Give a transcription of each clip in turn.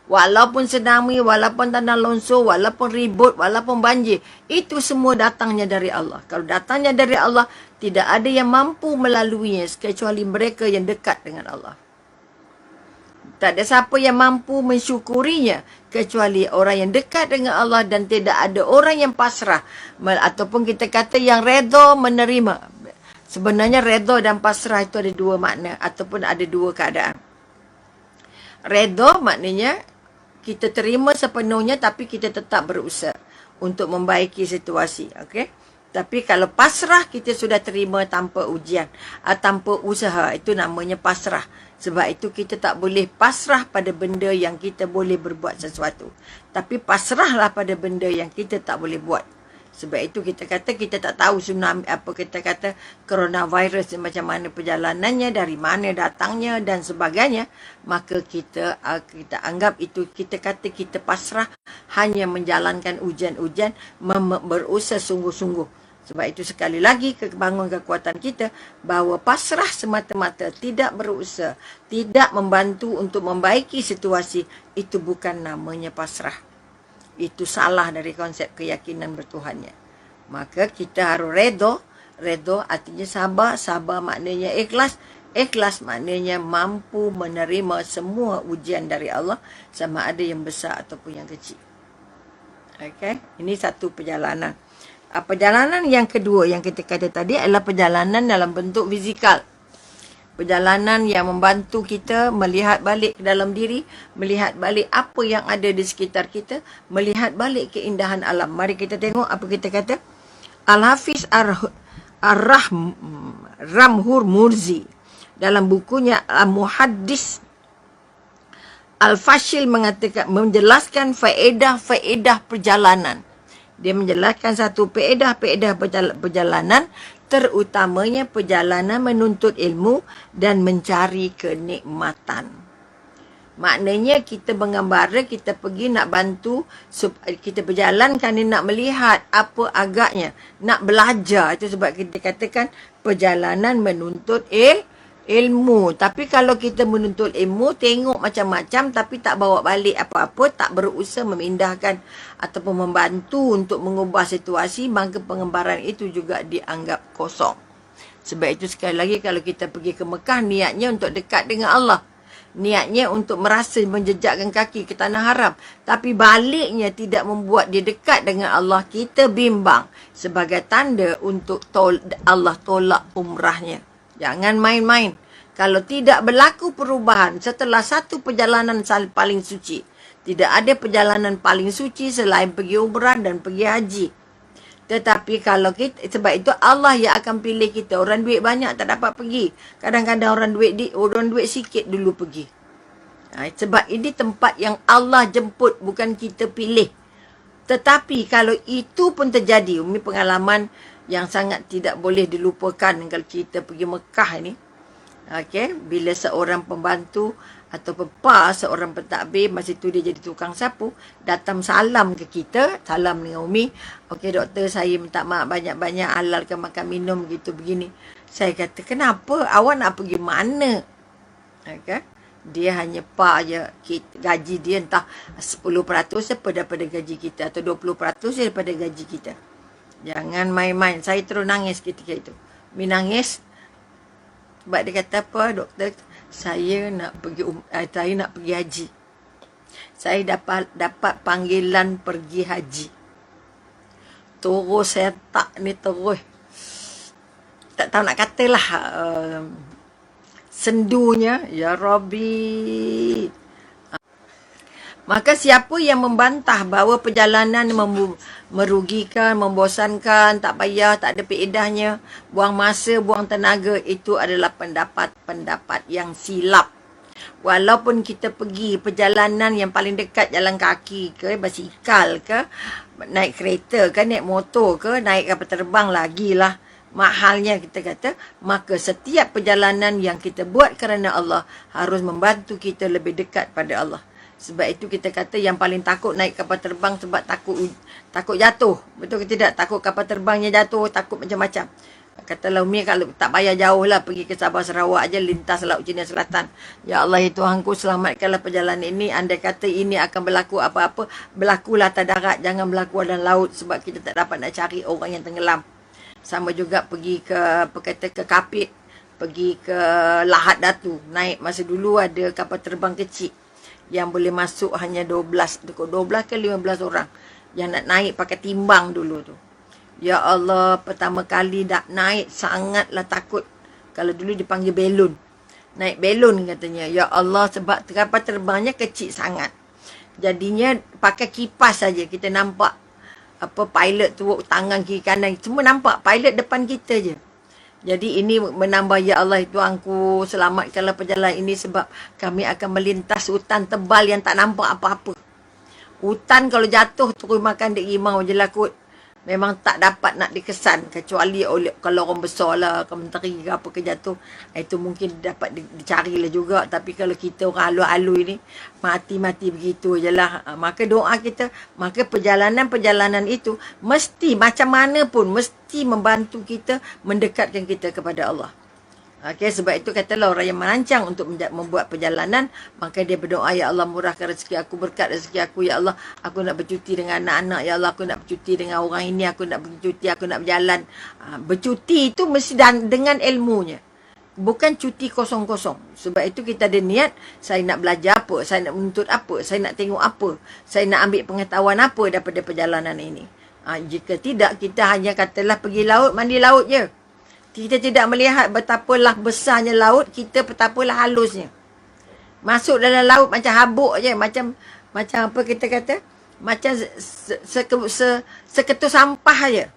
Walaupun tsunami, walaupun tanah longsor, walaupun ribut, walaupun banjir. Itu semua datangnya dari Allah. Kalau datangnya dari Allah, tidak ada yang mampu melaluinya kecuali mereka yang dekat dengan Allah. Tak ada siapa yang mampu mensyukurinya kecuali orang yang dekat dengan Allah, dan tidak ada orang yang pasrah ataupun kita kata yang redha menerima. Sebenarnya redha dan pasrah itu ada dua makna ataupun ada dua keadaan. Redha maknanya kita terima sepenuhnya tapi kita tetap berusaha untuk membaiki situasi. Okey? Tapi kalau pasrah, kita sudah terima tanpa ujian, tanpa usaha, itu namanya pasrah. Sebab itu kita tak boleh pasrah pada benda yang kita boleh berbuat sesuatu. Tapi pasrahlah pada benda yang kita tak boleh buat. Sebab itu kita kata kita tak tahu tsunami, kita kata coronavirus macam mana perjalanannya, dari mana datangnya dan sebagainya. Maka kita anggap itu, kita kata kita pasrah, hanya menjalankan ujian-ujian, berusaha sungguh-sungguh. Sebab itu sekali lagi kebangun kekuatan kita bahawa pasrah semata-mata, tidak berusaha, tidak membantu untuk membaiki situasi, itu bukan namanya pasrah. Itu salah dari konsep keyakinan bertuhannya. Maka kita harus redha. Redha artinya sabar. Sabar maknanya ikhlas. Ikhlas maknanya mampu menerima semua ujian dari Allah, sama ada yang besar ataupun yang kecil. Okay? Ini satu perjalanan. Perjalanan yang kedua yang kita kata tadi adalah perjalanan dalam bentuk fizikal. Perjalanan yang membantu kita melihat balik ke dalam diri, melihat balik apa yang ada di sekitar kita, melihat balik keindahan alam. Mari kita tengok apa kita kata. Al-Hafiz Ar-Ramhur Murzi dalam bukunya Al-Muhaddis Al-Fashil mengatakan, menjelaskan faedah-faedah perjalanan. Dia menjelaskan satu faedah-faedah perjalanan, terutamanya perjalanan menuntut ilmu dan mencari kenikmatan. Maknanya kita mengembara, kita pergi nak bantu, kita berjalan kerana nak melihat apa agaknya, nak belajar. Itu sebab kita katakan perjalanan menuntut ilmu. Tapi kalau kita menuntut ilmu, tengok macam-macam tapi tak bawa balik apa-apa, tak berusaha memindahkan ataupun membantu untuk mengubah situasi, maka pengembaraan itu juga dianggap kosong. Sebab itu sekali lagi, kalau kita pergi ke Mekah, niatnya untuk dekat dengan Allah. Niatnya untuk merasa menjejakkan kaki ke tanah haram. Tapi baliknya tidak membuat dia dekat dengan Allah. Kita bimbang sebagai tanda untuk Allah tolak umrahnya. Jangan main-main. Kalau tidak berlaku perubahan setelah satu perjalanan paling suci. Tidak ada perjalanan paling suci selain pergi umrah dan pergi haji. Tetapi kalau kita, sebab itu Allah yang akan pilih kita. Orang duit banyak tak dapat pergi. Kadang-kadang orang duit sikit dulu pergi. Sebab ini tempat yang Allah jemput, bukan kita pilih. Tetapi kalau itu pun terjadi, ini pengalaman yang sangat tidak boleh dilupakan kalau kita pergi Mekah ni. Okey, bila seorang pembantu atau seorang pentadbir, masa tu dia jadi tukang sapu, datang salam ke kita, salam dengan Umi. Okey doktor, saya minta maaf banyak-banyak, halalkan makan minum gitu begini. Saya kata, kenapa? Awak nak pergi mana? Okey. Dia hanya je, gaji dia entah 10% apa daripada gaji kita, atau 20% daripada gaji kita. Jangan main-main. Saya terus nangis ketika itu. Mi nangis. Sebab dia kata apa, doktor? Saya nak pergi haji. Saya dapat panggilan pergi haji. Terus saya terus. Tak tahu nak katalah. Sendunya, ya Rabbi. Maka siapa yang membantah bahawa perjalanan merugikan, membosankan, tak payah, tak ada faedahnya, buang masa, buang tenaga, itu adalah pendapat-pendapat yang silap. Walaupun kita pergi perjalanan yang paling dekat, jalan kaki ke, basikal ke, naik kereta ke, naik motor ke, naik kapal terbang, lagilah mahalnya kita kata, maka setiap perjalanan yang kita buat kerana Allah harus membantu kita lebih dekat pada Allah. Sebab itu kita kata yang paling takut naik kapal terbang sebab takut jatuh. Betul ke tidak? Takut kapal terbangnya jatuh, takut macam-macam. Katalah Umi kalau tak payah jauh lah pergi ke Sabah Sarawak aja, lintas Laut Cina Selatan. Ya Allah, ya Tuhanku, selamatkanlah perjalanan ini. Andai kata ini akan berlaku apa-apa, berlakulah atas darat, jangan berlaku dalam laut, sebab kita tak dapat nak cari orang yang tenggelam. Sama juga pergi ke Kapit, pergi ke Lahad Datu. Naik, masa dulu ada kapal terbang kecil yang boleh masuk hanya 12 ke 15 orang yang nak naik pakai timbang dulu tu. Ya Allah, pertama kali nak naik sangatlah takut. Kalau dulu dipanggil belon. Naik belon katanya. Ya Allah, sebab kapal terbangnya kecil sangat. Jadinya pakai kipas saja kita nampak pilot tu tangan kiri kanan. Semua nampak pilot depan kita je. Jadi ini menambah, ya Allah Tuhanku, selamatkanlah perjalanan ini sebab kami akan melintas hutan tebal yang tak nampak apa-apa. Hutan kalau jatuh terus makan dek rimau je lah kot. Memang tak dapat nak dikesan kecuali oleh kalau orang besar lah, ke menteri ke apa ke jatuh. Itu mungkin dapat dicarilah juga. Tapi kalau kita orang alu-alu ini, mati-mati begitu je lah. Maka doa kita, maka perjalanan-perjalanan itu mesti macam mana pun, mesti membantu kita, mendekatkan kita kepada Allah. Okey, sebab itu katalah orang yang merancang untuk membuat perjalanan, maka dia berdoa, ya Allah murahkan rezeki aku, berkat rezeki aku, ya Allah aku nak bercuti dengan anak-anak, ya Allah aku nak bercuti dengan orang ini, aku nak pergi cuti, aku nak berjalan. Bercuti itu mesti dengan ilmunya, bukan cuti kosong-kosong. Sebab itu kita ada niat, saya nak belajar apa, saya nak menuntut apa, saya nak tengok apa, saya nak ambil pengetahuan apa daripada perjalanan ini. Jika tidak, kita hanya katalah pergi laut, mandi laut je. Kita tidak melihat betapalah besarnya laut, kita betapalah halusnya. Masuk dalam laut macam habuk je, macam apa kita kata? Macam seketul sampah je.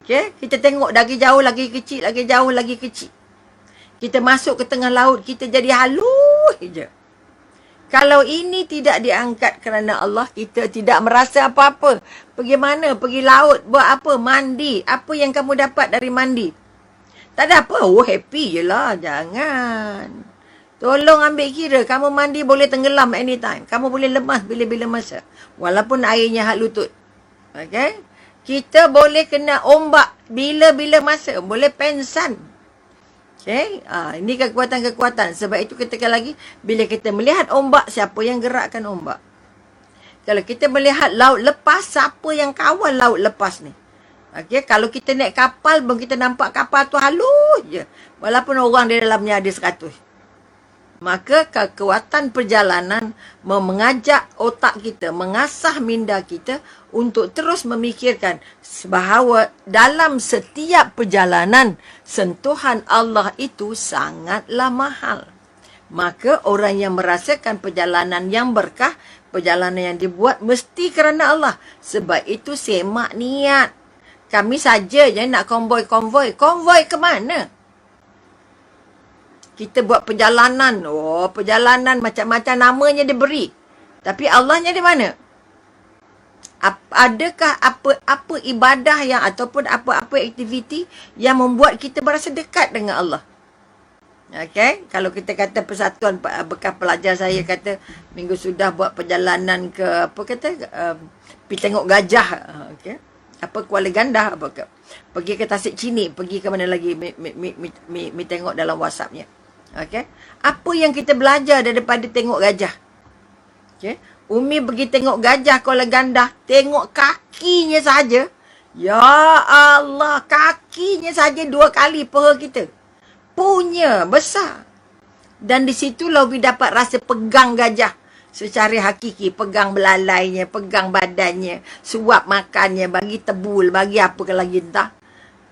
Okey, kita tengok lagi jauh lagi kecil, lagi jauh lagi kecil. Kita masuk ke tengah laut, kita jadi halus je. Kalau ini tidak diangkat kerana Allah, kita tidak merasa apa-apa. Pergi mana? Pergi laut. Buat apa? Mandi. Apa yang kamu dapat dari mandi? Tak ada apa. Oh, happy je lah. Jangan. Tolong ambil kira. Kamu mandi boleh tenggelam anytime. Kamu boleh lemas bila-bila masa. Walaupun airnya hak lutut. Okay? Kita boleh kena ombak bila-bila masa. Boleh pensan. Okay? Ini kekuatan-kekuatan. Sebab itu katakan lagi, bila kita melihat ombak, siapa yang gerakkan ombak? Kalau kita melihat laut lepas, siapa yang kawal laut lepas ni? Okay? Kalau kita naik kapal, kita nampak kapal tu halus je. Walaupun orang di dalamnya ada 100. Maka kekuatan perjalanan mengajak otak kita, mengasah minda kita untuk terus memikirkan bahawa dalam setiap perjalanan, sentuhan Allah itu sangatlah mahal. Maka orang yang merasakan perjalanan yang berkah, perjalanan yang dibuat mesti kerana Allah. Sebab itu semak niat. Kami saja je nak konvoi. Konvoi ke mana? Kita buat perjalanan. Oh, perjalanan macam-macam namanya diberi. Tapi Allahnya di mana? Adakah apa ibadah yang ataupun apa-apa aktiviti yang membuat kita berasa dekat dengan Allah? Okey, kalau kita kata persatuan bekas pelajar saya kata minggu sudah buat perjalanan ke apa kata pergi tengok gajah. Okey. Apa Kuala Gandah apa ke? Pergi ke Tasik Cini, pergi ke mana lagi? Mi tengok dalam WhatsApp-nya. Okey. Apa yang kita belajar daripada tengok gajah? Okey. Umi pergi tengok gajah Kuala Gandah, tengok kakinya saja. Ya Allah, kakinya saja 2 kali paha kita. Punya besar. Dan di situlah Umi dapat rasa pegang gajah secara hakiki, pegang belalainya, pegang badannya, suap makannya, bagi tebul, bagi apa ke lagi entah.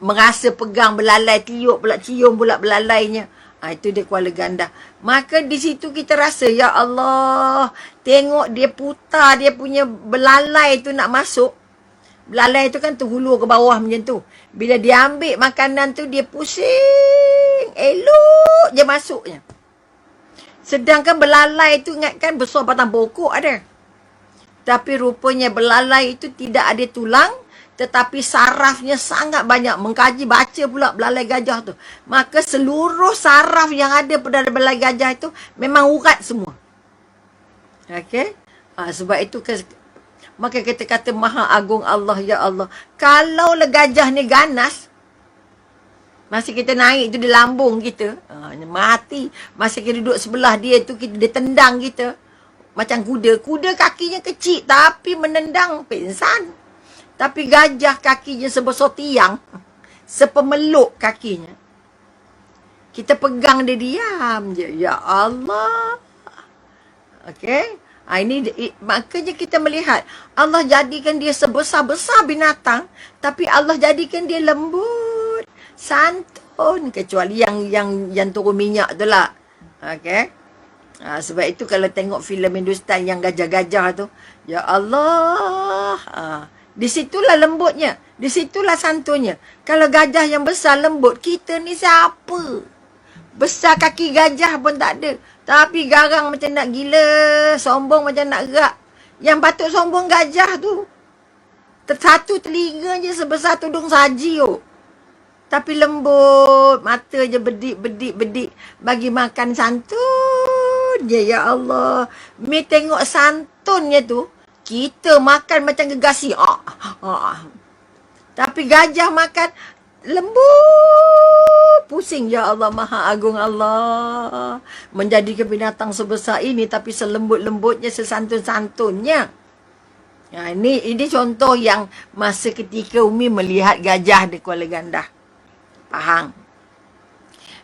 Merasa pegang belalai, tiup pula, cium pula belalainya. Itu dia Kuala Gandah. Maka di situ kita rasa, ya Allah, tengok dia putar dia punya belalai tu nak masuk. Belalai tu kan terhulur ke bawah macam tu. Bila dia ambil makanan tu, dia pusing. Elok je masuknya. Sedangkan belalai tu ingatkan besar batang pokok ada. Tapi rupanya belalai itu tidak ada tulang. Tetapi sarafnya sangat banyak. Mengkaji, baca pula belalai gajah tu. Maka seluruh saraf yang ada pada belalai gajah itu memang urat semua. Okey? Sebab itu, maka kita kata Maha Agung Allah, ya Allah. Kalau gajah ni ganas, Masa kita naik tu dia lambung kita. Mati. Masa kita duduk sebelah dia tu, dia tendang kita. Macam kuda. Kuda kakinya kecil tapi menendang pingsan. Tapi gajah kakinya sebesar tiang. Sepemeluk kakinya. Kita pegang dia diam je. Ya Allah. Okey. Makanya kita melihat. Allah jadikan dia sebesar-besar binatang. Tapi Allah jadikan dia lembut. Santun. Kecuali yang turun minyak tu lah. Okey. Sebab itu kalau tengok filem Hindustan yang gajah-gajah tu. Ya Allah. Di situlah lembutnya. Di situlah santunnya. Kalau gajah yang besar lembut, kita ni siapa? Besar kaki gajah pun tak ada. Tapi garang macam nak gila. Sombong macam nak gerak. Yang patut sombong gajah tu. Satu telinga je sebesar tudung saji tu. Tapi lembut. Mata je bedik. Bagi makan santun je. Ya Allah. Mi tengok santunnya tu. Kita makan macam gegasi. Tapi gajah makan lembut. Pusing. Ya Allah, Maha Agung Allah. Menjadikan binatang sebesar ini tapi selembut-lembutnya, sesantun-santunnya. Ini contoh yang masa ketika Umi melihat gajah di Kuala Gandah, Pahang.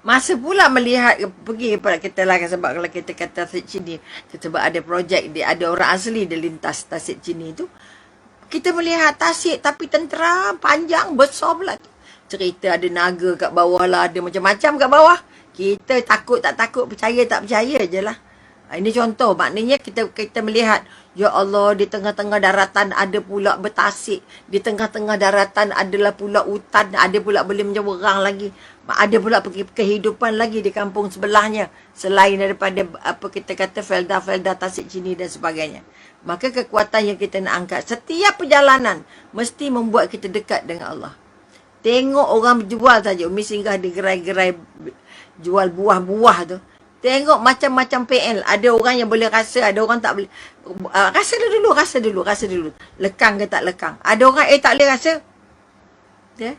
Masa pula melihat, pergi kepada kita lah, sebab kalau kita kata Tasik Chini, sebab ada projek, ada orang asli dia lintas Tasik Chini tu. Kita melihat Tasik tapi tenteram, panjang, besar pula tu. Cerita ada naga kat bawah lah, ada macam-macam kat bawah. Kita takut tak takut, percaya tak percaya je lah. Ini contoh, maknanya kita melihat, ya Allah, di tengah-tengah daratan ada pula bertasik. Di tengah-tengah daratan adalah pula hutan, ada pula boleh menyeberang lagi. Ada pula kehidupan lagi di kampung sebelahnya. Selain daripada apa kita kata felda-felda Tasik Chini dan sebagainya. Maka kekuatan yang kita nak angkat, setiap perjalanan mesti membuat kita dekat dengan Allah. Tengok orang berjual saja. Umi singgah di gerai-gerai jual buah-buah tu. Tengok macam-macam PL. Ada orang yang boleh rasa, ada orang tak boleh. Rasa dulu. Lekang ke tak lekang. Ada orang tak boleh rasa. Yeah.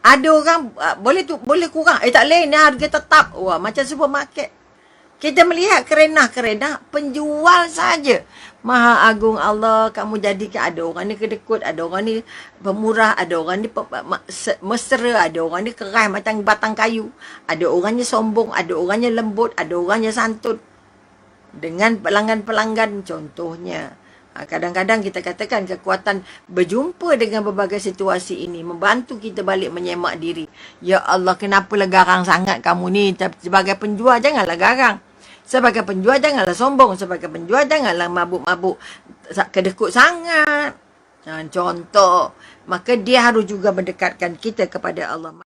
Ada orang boleh kurang. Tak boleh, ni harga tetap. Wah, macam supermarket. Kita melihat kerenah-kerenah penjual saja. Maha Agung Allah, kamu jadikan ada orang ni kedekut, ada orang ni pemurah, ada orang ni mesra, ada orang ni keras macam batang kayu, ada orangnya sombong, ada orangnya lembut, ada orangnya santun. Dengan pelanggan-pelanggan contohnya. Kadang-kadang kita katakan kekuatan berjumpa dengan berbagai situasi ini membantu kita balik menyemak diri. Ya Allah, kenapalah garang sangat kamu ni? Sebagai penjual janganlah garang. Sebagai penjual janganlah sombong. Sebagai penjual janganlah mabuk-mabuk kedekut sangat. Contoh. Maka dia harus juga mendekatkan kita kepada Allah.